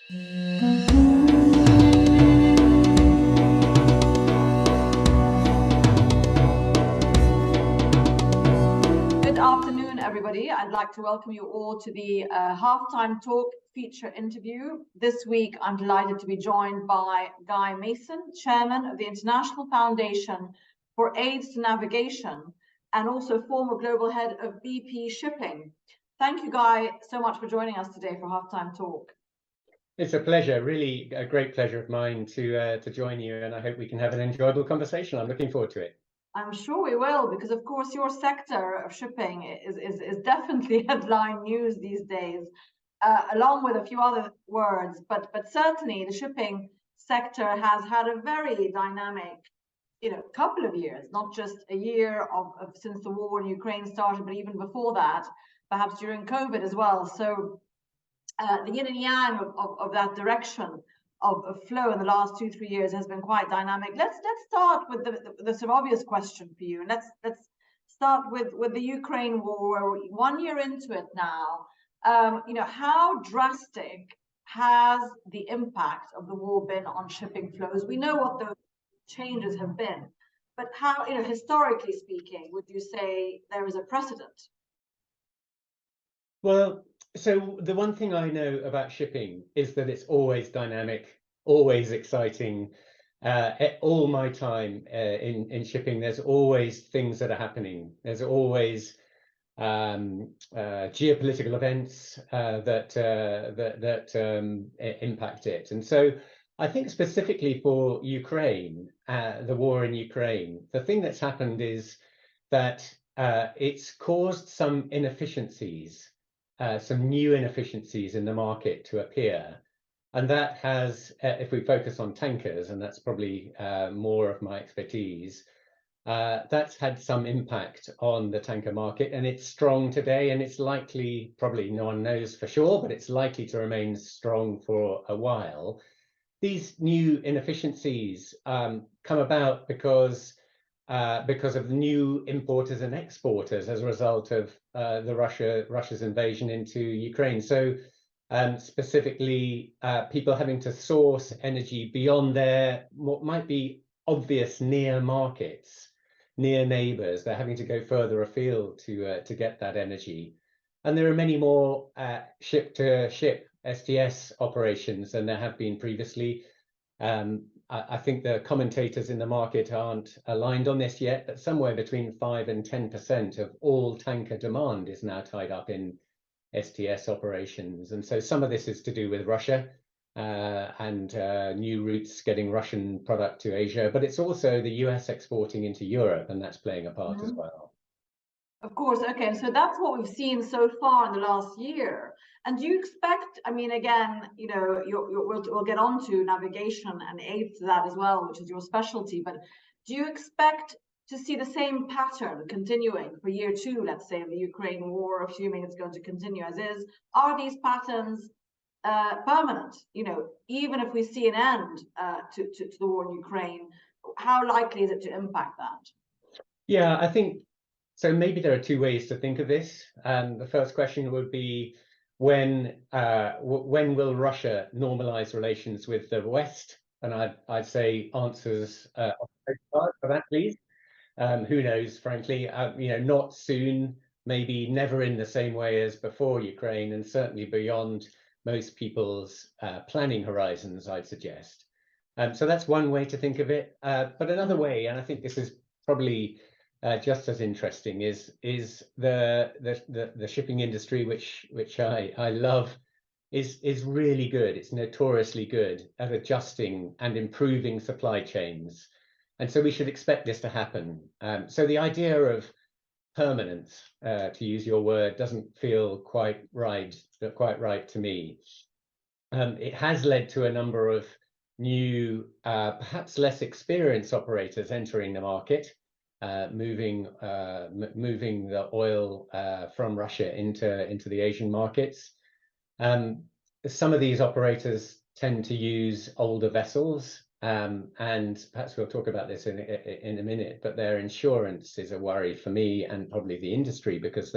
Good afternoon, everybody. I'd like to welcome you all to the Halftime Talk feature interview. This week, I'm delighted to be joined by Guy Mason, Chairman of the International Foundation for Aids to Navigation, and also former Global Head of BP Shipping. Thank you, Guy, so much for joining us today for Halftime Talk. It's a pleasure, really a great pleasure of mine to join you, and I hope we can have an enjoyable conversation. I'm looking forward to it. I'm sure we will, because of course your sector of shipping is definitely headline news these days, along with a few other words. But certainly the shipping sector has had a very dynamic, couple of years, not just a year of since the war in Ukraine started, but even before that, perhaps during COVID as well. So the yin and yang of that direction of flow in the last 2-3 years has been quite dynamic. Let's start with the sort of obvious question for you. Let's start with the Ukraine war. We're 1 year into it now. How drastic has the impact of the war been on shipping flows? We know what those changes have been, but how, historically speaking, would you say there is a precedent? Well, so the one thing I know about shipping is that it's always dynamic, always exciting. All my time in shipping, there's always things that are happening. There's always geopolitical events that impact it. And so I think specifically for Ukraine, the war in Ukraine, the thing that's happened is that it's caused some inefficiencies. Some new inefficiencies in the market to appear. And that has, if we focus on tankers, and that's probably more of my expertise, that's had some impact on the tanker market, and it's strong today, and it's likely, probably no one knows for sure, but it's likely to remain strong for a while. These new inefficiencies come about because of new importers and exporters as a result of Russia's invasion into Ukraine. So specifically, people having to source energy beyond their what might be obvious near markets, near neighbors. They're having to go further afield to get that energy. And there are many more ship-to-ship STS operations than there have been previously. I think the commentators in the market aren't aligned on this yet, but somewhere between 5 and 10% of all tanker demand is now tied up in STS operations. And so some of this is to do with Russia and new routes getting Russian product to Asia, but it's also the US exporting into Europe, and that's playing a part as well. Of course, okay, so that's what we've seen so far in the last year. And do you expect, I mean, again, we'll get on to navigation and aid to that as well, which is your specialty, but do you expect to see the same pattern continuing for year 2, let's say, of the Ukraine war, assuming it's going to continue as is? Are these patterns permanent? Even if we see an end to the war in Ukraine, how likely is it to impact that? Yeah, I think so. Maybe there are 2 ways to think of this. The first question would be when will Russia normalize relations with the West? And I'd say answers for that, please. Who knows, frankly, not soon, maybe never in the same way as before Ukraine, and certainly beyond most people's planning horizons, I'd suggest. So that's one way to think of it. But another way, and I think this is probably just as interesting, is the shipping industry, which I love, is really good. It's notoriously good at adjusting and improving supply chains. And so we should expect this to happen. So the idea of permanence, to use your word, doesn't feel quite right to me. It has led to a number of new, perhaps less experienced operators entering the market, moving the oil from Russia into the Asian markets. Some of these operators tend to use older vessels, and perhaps we'll talk about this in a minute, but their insurance is a worry for me and probably the industry, because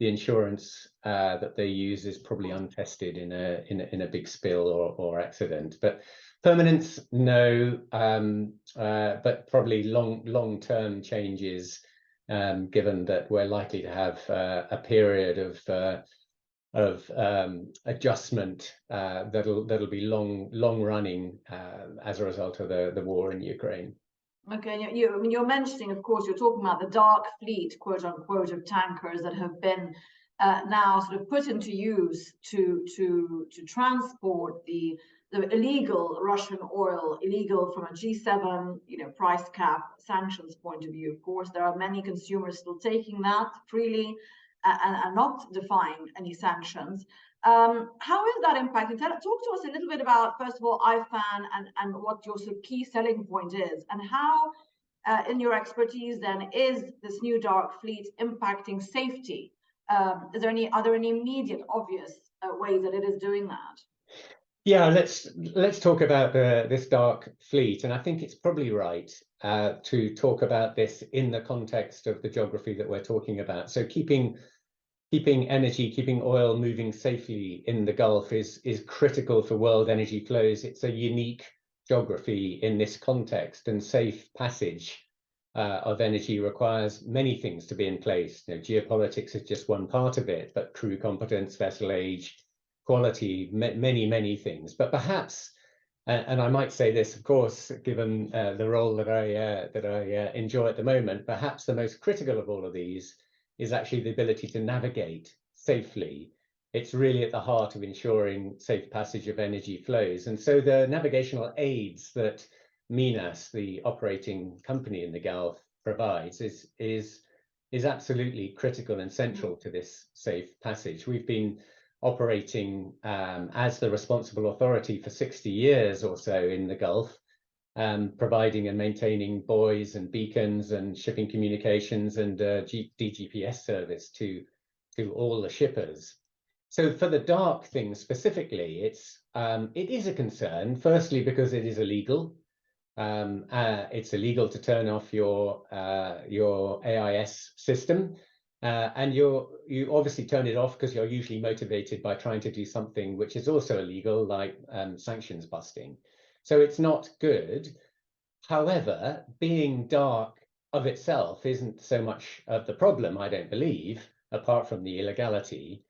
the insurance that they use is probably untested in a big spill or accident. But permanence, no, but probably long-term changes, given that we're likely to have a period of adjustment that'll be long running as a result of the war in Ukraine. Okay, I mean, you're mentioning, of course, you're talking about the dark fleet, quote unquote, of tankers that have been now sort of put into use to transport the illegal Russian oil, illegal from a G7, price cap sanctions point of view. Of course, there are many consumers still taking that freely and not defying any sanctions. How is that impacting? Talk to us a little bit about, first of all, IFAN and what your sort of key selling point is, and how, in your expertise, then, is this new dark fleet impacting safety? Are there any immediate, obvious ways that it is doing that? Yeah, let's talk about this dark fleet, and I think it's probably right to talk about this in the context of the geography that we're talking about. So keeping energy, keeping oil moving safely in the Gulf is critical for world energy flows. It's a unique geography in this context, and safe passage of energy requires many things to be in place. Geopolitics is just one part of it, but crew competence, vessel age, quality, many things. But perhaps, and I might say this, of course, given the role that I enjoy at the moment, perhaps the most critical of all of these is actually the ability to navigate safely. It's really at the heart of ensuring safe passage of energy flows. And so the navigational aids that Minas, the operating company in the Gulf, provides is absolutely critical and central to this safe passage. We've been operating as the responsible authority for 60 years or so in the Gulf, providing and maintaining buoys and beacons and shipping communications and DGPS service to all the shippers. So for the dark thing specifically, it is a concern. Firstly, because it is illegal. It's illegal to turn off your AIS system, and you obviously turn it off because you're usually motivated by trying to do something which is also illegal, like sanctions busting. So it's not good. However, being dark of itself isn't so much of the problem, I don't believe, apart from the illegality,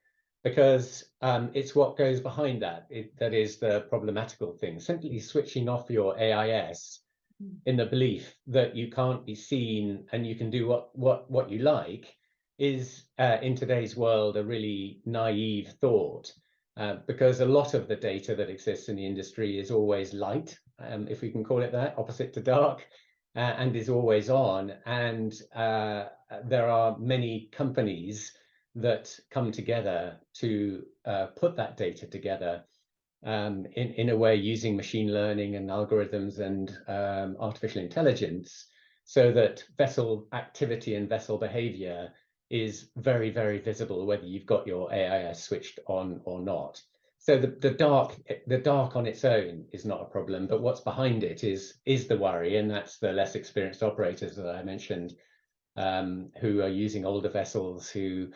because it's what goes behind that that is the problematical thing. Simply switching off your AIS in the belief that you can't be seen and you can do what you like is, in today's world, a really naive thought. Because a lot of the data that exists in the industry is always light, if we can call it that, opposite to dark, and is always on. And there are many companies that come together to put that data together in a way using machine learning and algorithms and artificial intelligence, so that vessel activity and vessel behavior is very, very visible, whether you've got your AIS switched on or not. So the dark on its own is not a problem, but what's behind it is the worry, and that's the less experienced operators that I mentioned, who are using older vessels, who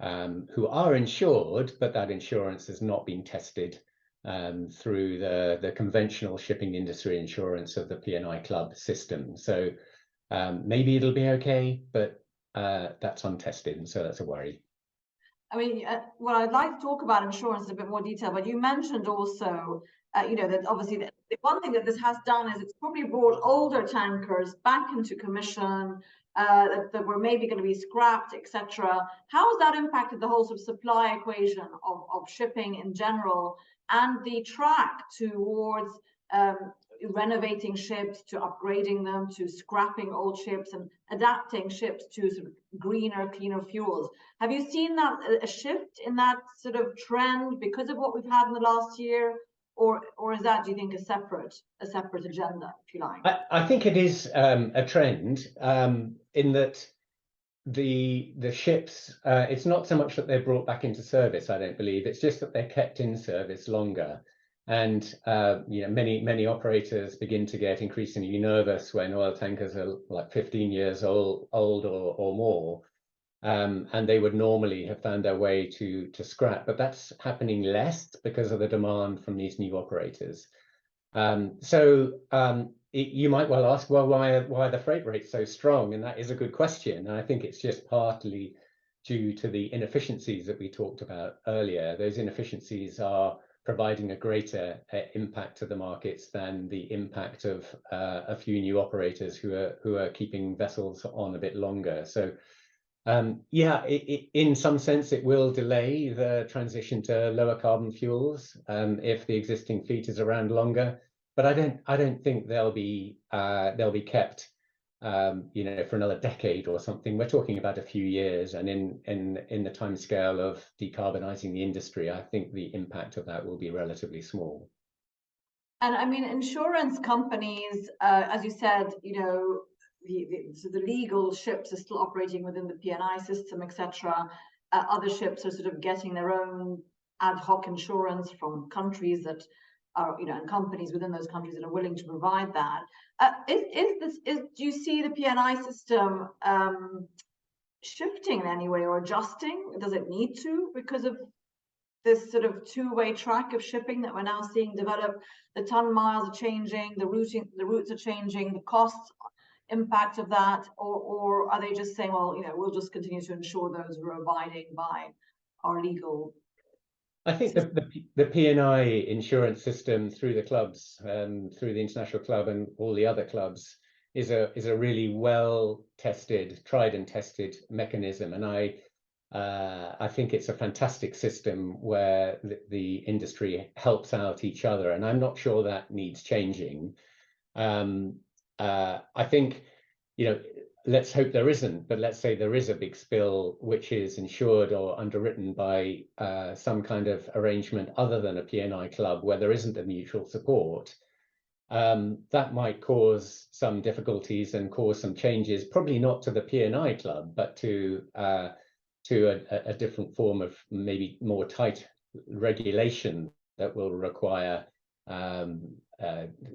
are insured, but that insurance has not been tested through the conventional shipping industry insurance of the P&I Club system. So maybe it'll be okay, but that's untested, and so that's a worry. I mean, well, I'd like to talk about insurance in a bit more detail, but you mentioned also, that obviously the one thing that this has done is it's probably brought older tankers back into commission that were maybe going to be scrapped, etc. How has that impacted the whole sort of supply equation of shipping in general, and the track towards renovating ships, to upgrading them, to scrapping old ships and adapting ships to sort of greener, cleaner fuels? Have you seen that a shift in that sort of trend because of what we've had in the last year, or is that, do you think, a separate agenda, if you like? I think it is a trend in that the ships, it's not so much that they're brought back into service, I don't believe. It's just that they're kept in service longer. And many operators begin to get increasingly nervous when oil tankers are like 15 years old or more, and they would normally have found their way to scrap, but that's happening less because of the demand from these new operators. You might well ask, well, why are the freight rates so strong? And that is a good question. And I think it's just partly due to the inefficiencies that we talked about earlier. Those inefficiencies are providing a greater impact to the markets than the impact of a few new operators who are keeping vessels on a bit longer. So yeah, in some sense, it will delay the transition to lower carbon fuels if the existing fleet is around longer. But I don't think they'll be kept, for another decade or something. We're talking about a few years, and in the timescale of decarbonising the industry, I think the impact of that will be relatively small. And I mean, insurance companies, as you said, so the legal ships are still operating within the P&I system, etc. Other ships are sort of getting their own ad hoc insurance from countries that are, and companies within those countries that are willing to provide that. Do you see the P&I system shifting in any way or adjusting? Does it need to, because of this sort of two-way track of shipping that we're now seeing develop? The ton miles are changing, the routes are changing, the costs impact of that, or are they just saying, well, we'll just continue to ensure those who are abiding by our legal? I think the P&I insurance system through the clubs, through the International Club and all the other clubs, is a really well tested, tried and tested mechanism, and I think it's a fantastic system where the industry helps out each other, and I'm not sure that needs changing. I think, let's hope there isn't, but let's say there is a big spill which is insured or underwritten by some kind of arrangement other than a P&I club where there isn't a mutual support. That might cause some difficulties and cause some changes, probably not to the P&I club, but to a different form of maybe more tight regulation that will require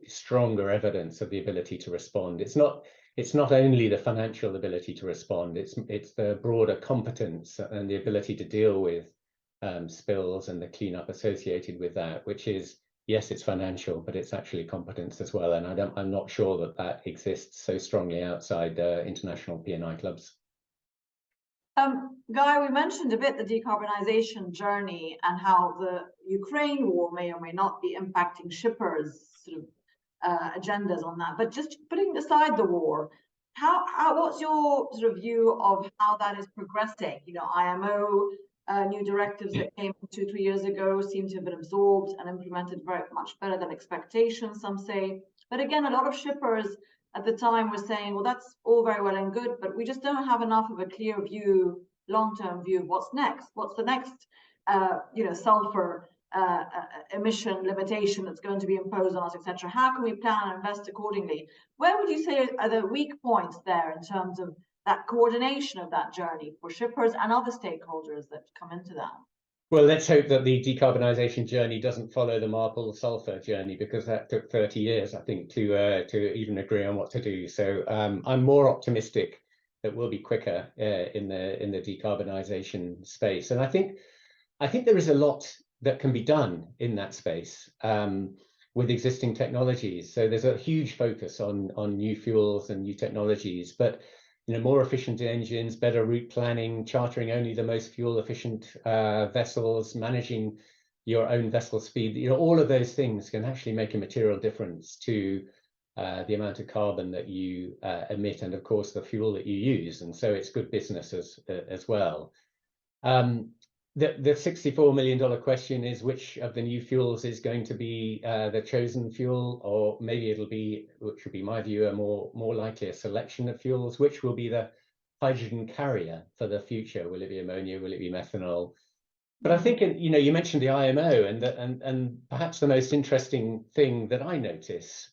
stronger evidence of the ability to respond. It's not only the financial ability to respond, it's the broader competence and the ability to deal with spills and the cleanup associated with that, which is, yes, it's financial, but it's actually competence as well. And I'm not sure that exists so strongly outside international P&I clubs. Guy, we mentioned a bit the decarbonisation journey and how the Ukraine war may or may not be impacting shippers' sort of agendas on that. But just putting aside the war, what's your sort of view of how that is progressing? IMO new directives that came 2-3 years ago seem to have been absorbed and implemented very much better than expectations, some say. But again, a lot of shippers at the time were saying, well, that's all very well and good, but we just don't have enough of a clear view, long-term view of what's next. What's the next, sulfur emission limitation that's going to be imposed on us, etc. How can we plan and invest accordingly? Where would you say are the weak points there in terms of that coordination of that journey for shippers and other stakeholders that come into that? Well, let's hope that the decarbonisation journey doesn't follow the Marple sulfur journey, because that took 30 years, I think, to even agree on what to do. So I'm more optimistic that we'll be quicker in the decarbonisation space. And I think there is a lot that can be done in that space with existing technologies. So there's a huge focus on new fuels and new technologies, but more efficient engines, better route planning, chartering only the most fuel efficient vessels, managing your own vessel speed. All of those things can actually make a material difference to the amount of carbon that you emit, and of course the fuel that you use. And so it's good business as well. The $64 million question is, which of the new fuels is going to be the chosen fuel, or maybe it'll be, which would be my view, a more likely a selection of fuels. Which will be the hydrogen carrier for the future? Will it be ammonia? Will it be methanol? But I think, you mentioned the IMO, and perhaps the most interesting thing that I notice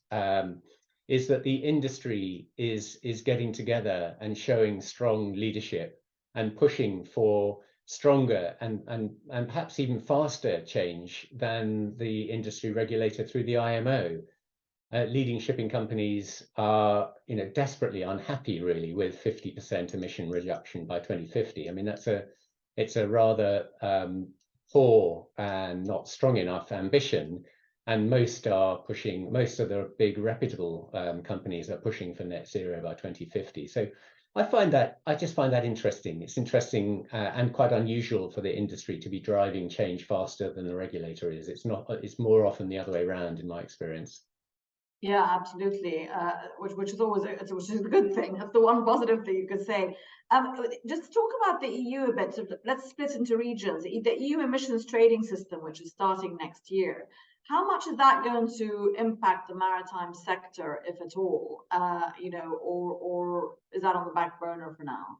is that the industry is getting together and showing strong leadership and pushing for stronger and perhaps even faster change than the industry regulator through the IMO. leading shipping companies are, desperately unhappy really with 50% emission reduction by 2050. I mean, it's a rather poor and not strong enough ambition. And most of the big reputable companies are pushing for net zero by 2050. So I just find that interesting. It's interesting and quite unusual for the industry to be driving change faster than the regulator is. It's more often the other way around in my experience. Yeah, absolutely. Which is always which is a good thing. That's the one positive thing you could say. Just to talk about the EU a bit. So let's split into regions. The EU emissions trading system, which is starting next year. How much is that going to impact the maritime sector, if at all? Or is that on the back burner for now?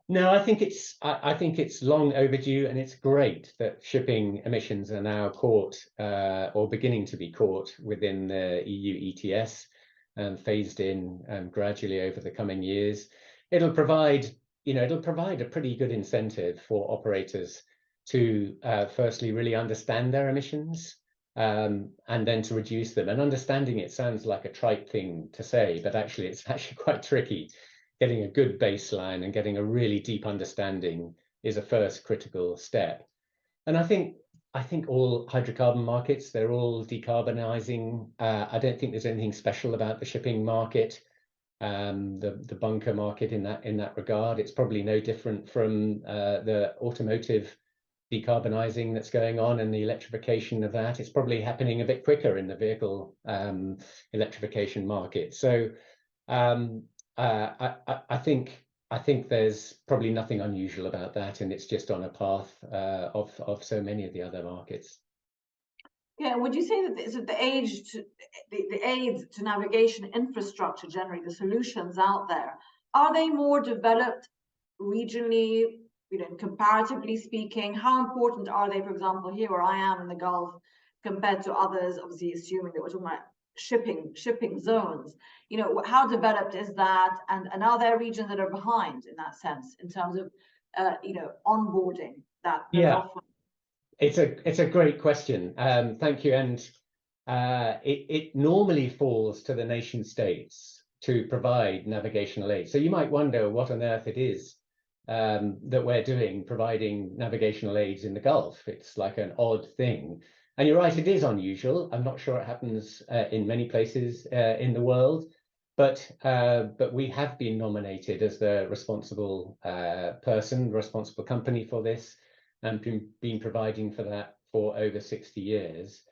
No, I think it's long overdue, and it's great that shipping emissions are now caught or beginning to be caught within the EU ETS and phased in gradually over the coming years. It'll provide a pretty good incentive for operators to firstly really understand their emissions and then to reduce them. And understanding it sounds like a trite thing to say, but actually it's actually quite tricky. Getting a good baseline and getting a really deep understanding is a first critical step. And I think all hydrocarbon markets, they're all decarbonizing. I don't think there's anything special about the shipping market, the bunker market in that regard. It's probably no different from the automotive decarbonizing that's going on and the electrification of that. It's probably happening a bit quicker in the vehicle electrification market. So I think there's probably nothing unusual about that, and it's just on a path of so many of the other markets. Yeah, would you say that the aids to navigation infrastructure, generally the solutions out there, are they more developed regionally, comparatively speaking? How important are they, for example, here where I am in the Gulf compared to others, obviously assuming that we're talking about shipping zones? How developed is that, and are there regions that are behind in that sense in terms of onboarding that offer? It's a great question. Thank you. And it normally falls to the nation states to provide navigational aid. So you might wonder what on earth it is that we're doing, providing navigational aids in the Gulf. It's like an odd thing. And you're right, it is unusual. I'm not sure it happens in many places in the world, but we have been nominated as the responsible responsible company for this, and been providing for that for over 60 years.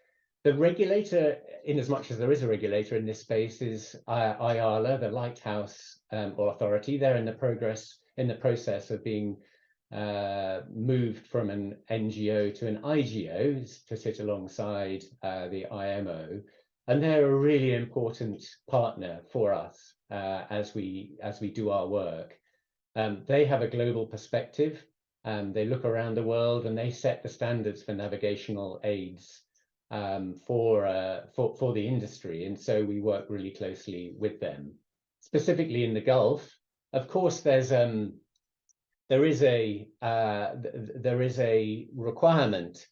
The regulator, in as much as there is a regulator in this space, is IALA, the Lighthouse Authority. They're in the process of being moved from an NGO to an IGO to sit alongside the IMO, and they're a really important partner for us as we do our work. They have a global perspective. They look around the world and they set the standards for navigational aids for the industry, and so we work really closely with them. Specifically in the Gulf, of course, there is a requirement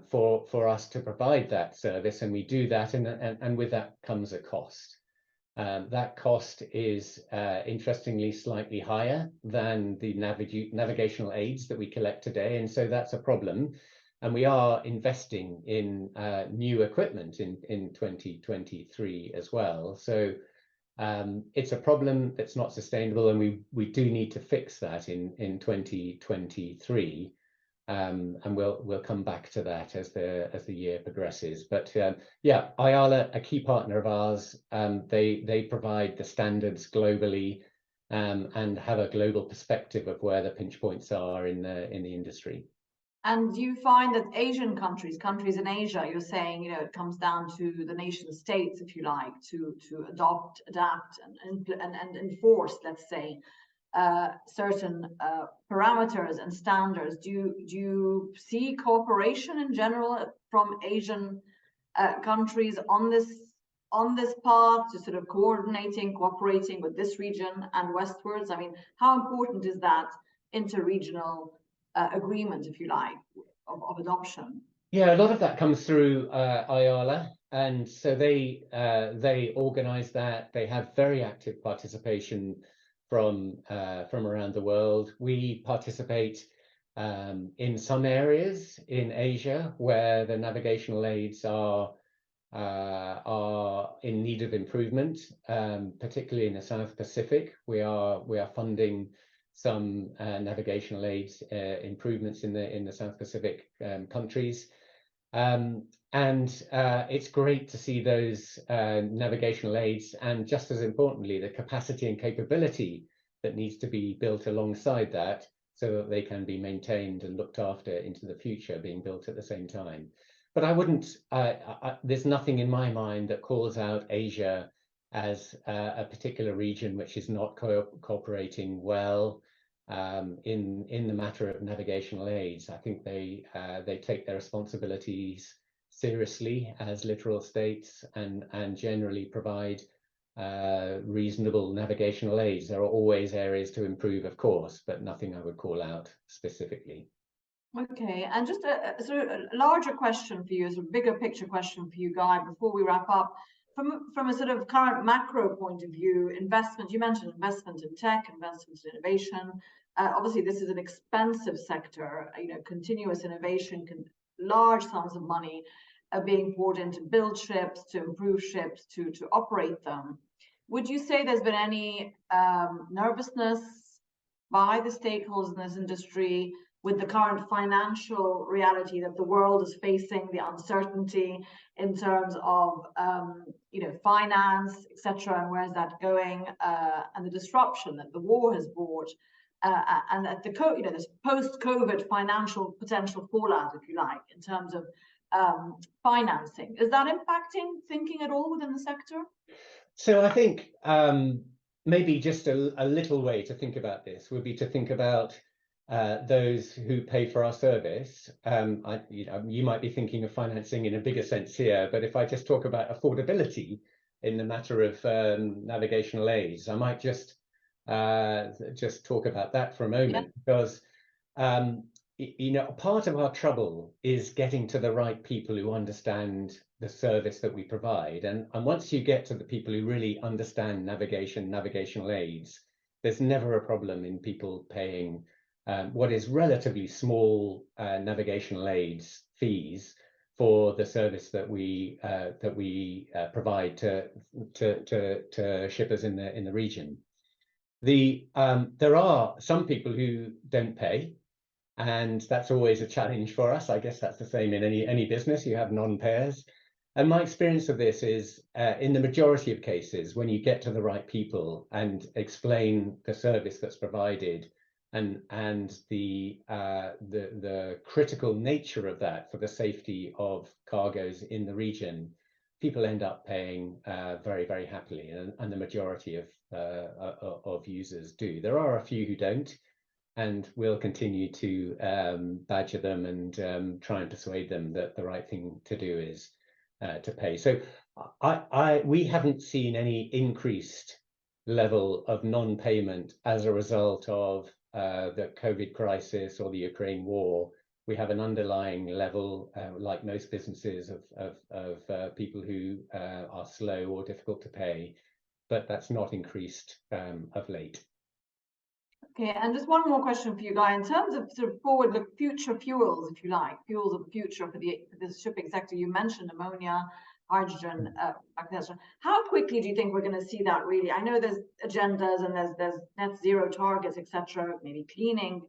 for us to provide that service, and we do that, and with that comes a cost. That cost is interestingly slightly higher than the navigational aids that we collect today, and so that's a problem. And we are investing in new equipment in 2023 as well. So it's a problem that's not sustainable, and we do need to fix that in 2023. And we'll come back to that as the year progresses. But yeah, IALA, a key partner of ours, they provide the standards globally and have a global perspective of where the pinch points are in the industry. And do you find that Asian countries in Asia, you're saying, it comes down to the nation states, if you like, to adopt, adapt, and enforce, let's say, certain parameters and standards? Do you see cooperation in general from Asian countries on this path to sort of cooperating with this region and westwards? I mean, how important is that interregional agreement, if you like, of adoption? Yeah, a lot of that comes through IALA. and so they organize that. They have very active participation from around the world. We participate in some areas in Asia where the navigational aids are in need of improvement, particularly in the South Pacific. We are funding some navigational aids improvements in the South Pacific countries. And it's great to see those navigational aids, and just as importantly, the capacity and capability that needs to be built alongside that, so that they can be maintained and looked after into the future, being built at the same time. But I wouldn't, there's nothing in my mind that calls out Asia as a particular region which is not cooperating well in the matter of navigational aids. I think they take their responsibilities seriously as littoral states, and generally provide reasonable navigational aids. There are always areas to improve, of course, but nothing I would call out specifically. Okay, and just a sort of a larger question for you, a sort of bigger picture question for you, Guy, before we wrap up. From a sort of current macro point of view, investment, you mentioned investment in tech, investment in innovation. Obviously, this is an expensive sector. You know, continuous innovation, large sums of money are being poured in to build ships, to improve ships, to operate them. Would you say there's been any nervousness by the stakeholders in this industry with the current financial reality that the world is facing, the uncertainty in terms of you know, finance, etc., and where's that going, and the disruption that the war has brought, and at the you know, this post-COVID financial potential fallout, if you like, in terms of financing? Is that impacting thinking at all within the sector? So I think maybe just a little way to think about this would be to think about those who pay for our service. You might be thinking of financing in a bigger sense here, but if I just talk about affordability in the matter of navigational aids, I might just talk about that for a moment, because you know, part of our trouble is getting to the right people who understand the service that we provide, and once you get to the people who really understand navigational aids, there's never a problem in people paying what is relatively small navigational aids fees for the service that we provide to shippers in the region. There are some people who don't pay, and that's always a challenge for us. I guess that's the same in any business. You have non-payers. And my experience of this is, in the majority of cases, when you get to the right people and explain the service that's provided, and the critical nature of that for the safety of cargoes in the region, people end up paying very, very happily, and the majority of users do. There are a few who don't, and we'll continue to badger them and try and persuade them that the right thing to do is to pay. So we haven't seen any increased level of non-payment as a result of the COVID crisis or the Ukraine war. We have an underlying level, like most businesses, of people who are slow or difficult to pay, but that's not increased of late. Okay, and just one more question for you, Guy. In terms of sort of forward look, future fuels, if you like, fuels of the future for the shipping sector, you mentioned ammonia, hydrogen, etc. How quickly do you think we're going to see that really? I know there's agendas and there's net zero targets, etc. Maybe cleaning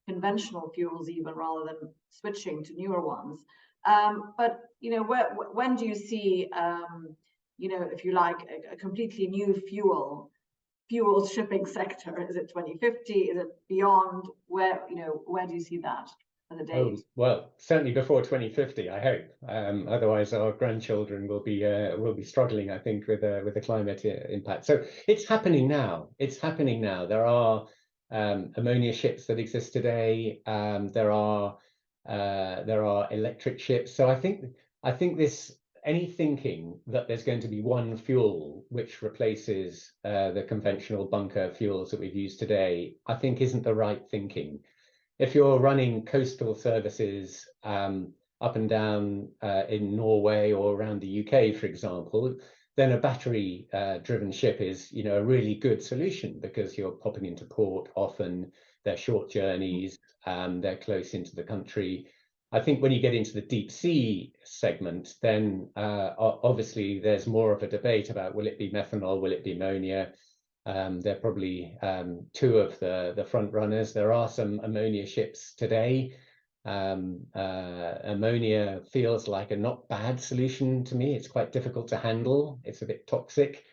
conventional fuels even rather than switching to newer ones. But you know, when do you see, you know, if you like, a completely new fuel shipping sector? Is it 2050? Is it beyond? Where do you see that as a date? Oh, well, certainly before 2050, I hope. Otherwise, our grandchildren will be struggling, I think, with the climate impact. So it's happening now. It's happening now. There are ammonia ships that exist today. There are electric ships. So I think this. Any thinking that there's going to be one fuel which replaces the conventional bunker fuels that we've used today, I think isn't the right thinking. If you're running coastal services, up and down in Norway or around the UK, for example, then a battery driven ship is, you know, a really good solution because you're popping into port often, they're short journeys, they're close into the country. I think when you get into the deep sea segment, then obviously there's more of a debate about will it be methanol, will it be ammonia? They're probably two of the front runners. There are some ammonia ships today. Ammonia feels like a not bad solution to me. It's quite difficult to handle. It's a bit toxic.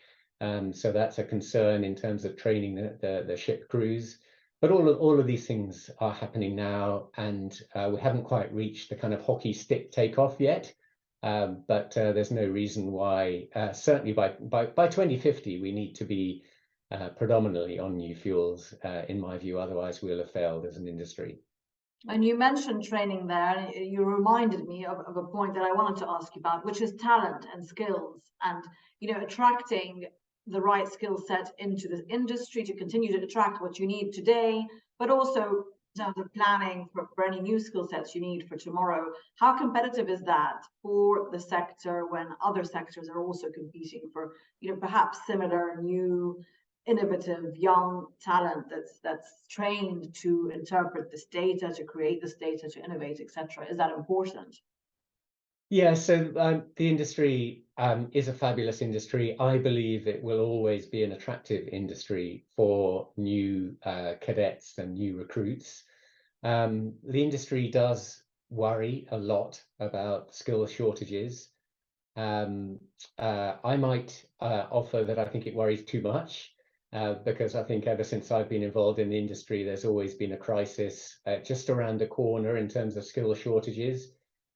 So that's a concern in terms of training the ship crews. But all of these things are happening now, and we haven't quite reached the kind of hockey stick takeoff yet. But there's no reason why, certainly by 2050, we need to be predominantly on new fuels, in my view. Otherwise, we'll have failed as an industry. And you mentioned training there, and you reminded me of a point that I wanted to ask you about, which is talent and skills, and, you know, attracting the right skill set into this industry to continue to attract what you need today, but also in terms of planning for any new skill sets you need for tomorrow. How competitive is that for the sector when other sectors are also competing for, you know, perhaps similar new innovative young talent that's trained to interpret this data, to create this data, to innovate, etc.? Is that important? Yeah, so the industry is a fabulous industry. I believe it will always be an attractive industry for new cadets and new recruits. The industry does worry a lot about skill shortages. I might offer that I think it worries too much, because I think ever since I've been involved in the industry, there's always been a crisis just around the corner in terms of skill shortages,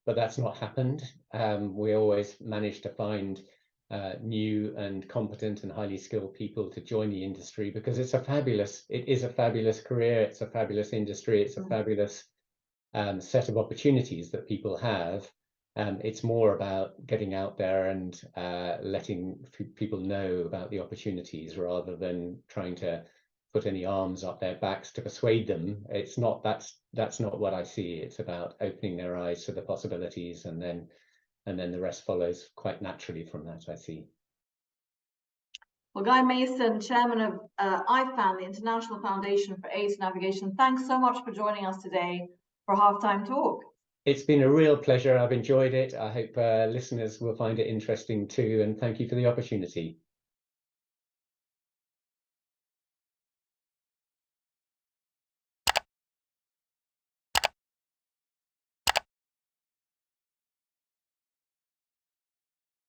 but that's not happened. We always manage to find new and competent and highly skilled people to join the industry because it is a fabulous career, it's a fabulous industry, it's a fabulous set of opportunities that people have. It's more about getting out there and letting people know about the opportunities rather than trying to put any arms up their backs to persuade them. It's not, that's not what I see. It's about opening their eyes to the possibilities, and then the rest follows quite naturally from that, I see. Well, Guy Mason, chairman of IFAN, the International Foundation for AIDS Navigation, thanks so much for joining us today for Halftime Talk. It's been a real pleasure. I've enjoyed it. I hope listeners will find it interesting too, and thank you for the opportunity.